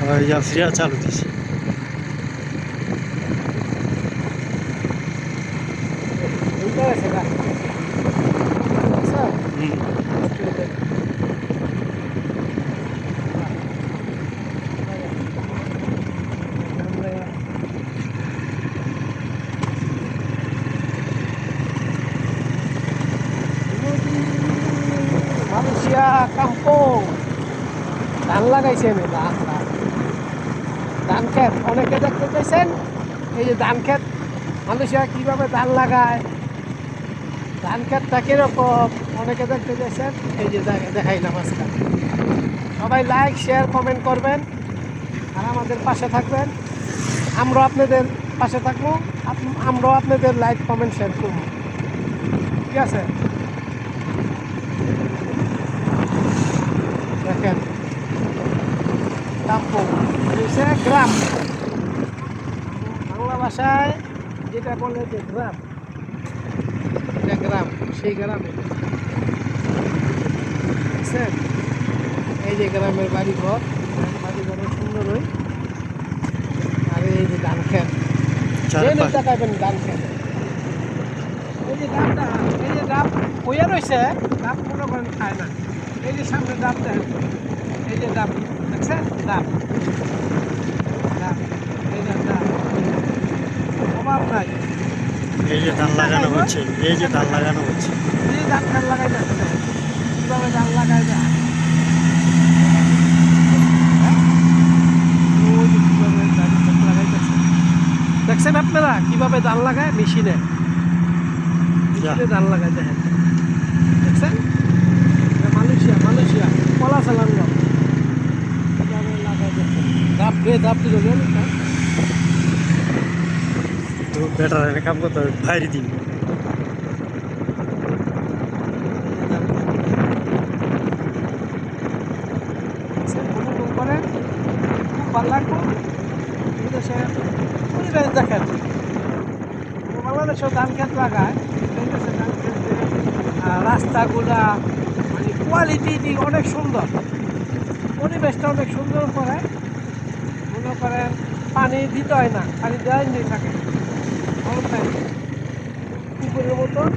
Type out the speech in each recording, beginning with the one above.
Ja fria চালু দিছি। Manusia kampung ধান লাগাইছেন ধান ক্ষেত অনেকে দেখতে চাইছেন এই যে ধান ক্ষেত মানুষরা কিভাবে ধান লাগায় ধান ক্ষেতটা কিরকম অনেকে দেখতে চাইছেন এই যে দেখাইলাম আজকে সবাই লাইক শেয়ার কমেন্ট করবেন আর আমাদের পাশে থাকবেন আমরাও আপনাদের পাশে থাকবো আমরাও আপনাদের লাইক কমেন্ট শেয়ার করবো ঠিক আছে দেখেন গ্রাম বাংলা ভাষায় যেটা বলে যে গ্রাম এটা গ্রাম সেই গ্রামে বুঝছেন এই যে গ্রামের বাড়িঘর সুন্দর হয় আর এই যে ধান খেত তাকাইবেন ধান খেত এই যে ডাবটা এই যে ডাব বইয়া রয়েছে ডাব মনে করেন খায় না এই যে সামনে ডাব দেখেন এই যে ডাব দেখছেন ডাব এই যে ডাব অভাব নাই এই যে ধান লাগানো হচ্ছে এই যে ধান লাগানো হচ্ছে এই ধান খেত লাগাই যাচ্ছে কীভাবে ধান লাগাই যায় দেখছেন আপনারা কিভাবে ধান লাগায় মেশিনে ধান লাগায় দেখেন দেখছেন মালয়েশিয়া কলা চালান ধাপ দিল তো বেটার কাম করতে হবে বাইরে দিন করেন খুব ভালো লাগবো পরিবেশ দেখেন বাংলাদেশেও ধান ক্ষেত লাগায় ধান ক্ষেত রাস্তাগুলা মানে কোয়ালিটি অনেক সুন্দর পরিবেশটা অনেক সুন্দর করে মনে করেন পানি দিতে হয় না পানি দেওয়াই নিয়ে থাকে পুকুরের মতন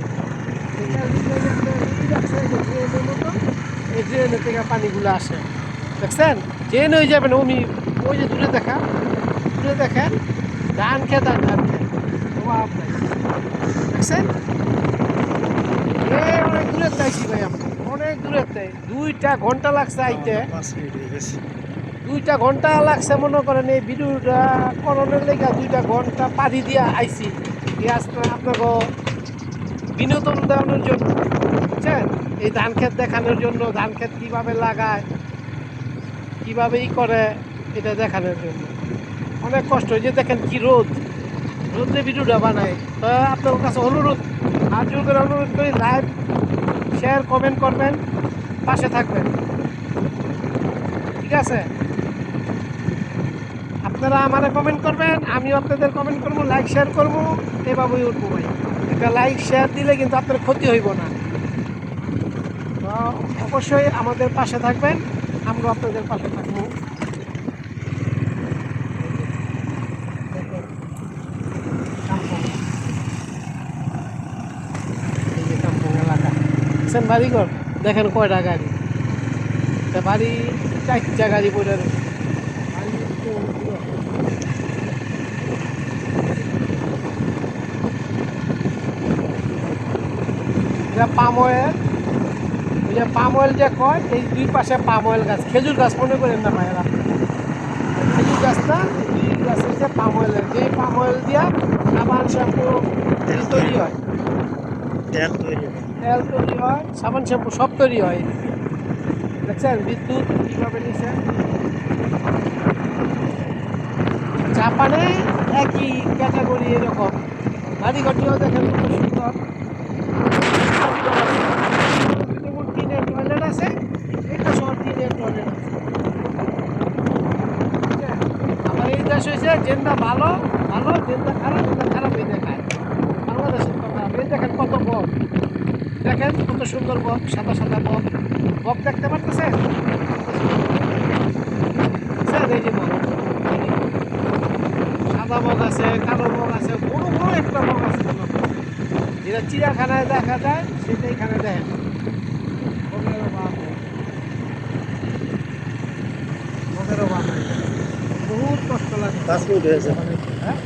এই ড্রেনের থেকে পানিগুলো আসে দেখছেন ড্রেন হয়ে যাবেন উনি ওই যে দূরে দেখেন ধান খেত আর ধান খেত দেখছেন অনেক দূরে চাইছি ভাই আমরা অনেক দূরে 2টা ঘন্টা লাগছে আইতে 2টা ঘন্টা লাগছে মনে করেন এই ভিডিওটা করণের লেগে 2টা ঘন্টা পাড়ি দিয়ে আইছি আপনাকে বিনোদন দেওয়ানোর জন্য বুঝছেন এই ধান ক্ষেত দেখানোর জন্য ধান ক্ষেত কীভাবে লাগায় কীভাবে করে এটা দেখানোর জন্য অনেক কষ্ট যে দেখেন কি রোদে ভিডিওটা বানায় তো আপনার কাছে অনুরোধ আর জোর করে অনুরোধ করি লাইক শেয়ার কমেন্ট করবেন পাশে থাকবেন ঠিক আছে আপনারা আমারে কমেন্ট করবেন আমিও আপনাদের কমেন্ট করবো লাইক শেয়ার করবো এভাবেই উঠবো ভাই একটা লাইক শেয়ার দিলে কিন্তু আপনার ক্ষতি হইব না তো অবশ্যই আমাদের পাশে থাকবেন আমরা আপনাদের পাশে থাকবো বাড়িঘর দেখেন কয়টা গাড়ি বাড়ি 4টা গাড়ি পড়ে পাম অয়েল ওই যে পাম অয়েল যে কয় এই 2 পাশে পাম অয়েল গাছ খেজুর গাছ মনে করেন না ভাইয়েরা খেজুর গাছ না 2 গাছ হচ্ছে পাম অয়েলের যে পাম অয়েল দিয়া সাবান শ্যাম্পু তেল তৈরি হয় সাবান শ্যাম্পু সব তৈরি হয় দেখছেন বিদ্যুৎ কীভাবে নিচ্ছে জাপানে একই ক্যাটাগরি এরকম বাড়িঘরটিও দেখেন খুব সুন্দর টিনের টয়লেট আছে এটা সব টিনের টয়লেট আছে আমার এই দেশ হয়েছে যেটা ভালো যেটা খারাপ এই দেখায় বাংলাদেশের কথা এই দেখেন কত বক দেখেন কত সুন্দর বক সাদা বক দেখতে পারতেছেন এই যে বক সাদা বক আছে, কালো বক আছে, বড় বড় একটা বক আছে মনে করেন। যেটা চিড়িয়াখানায় দেখা যায় সেটা এখানে দেখেন। বকেরও বাপ, বকেরও বাপ। বহুত কষ্ট লাগে। 5 মিনিট হয়েছে। হ্যাঁ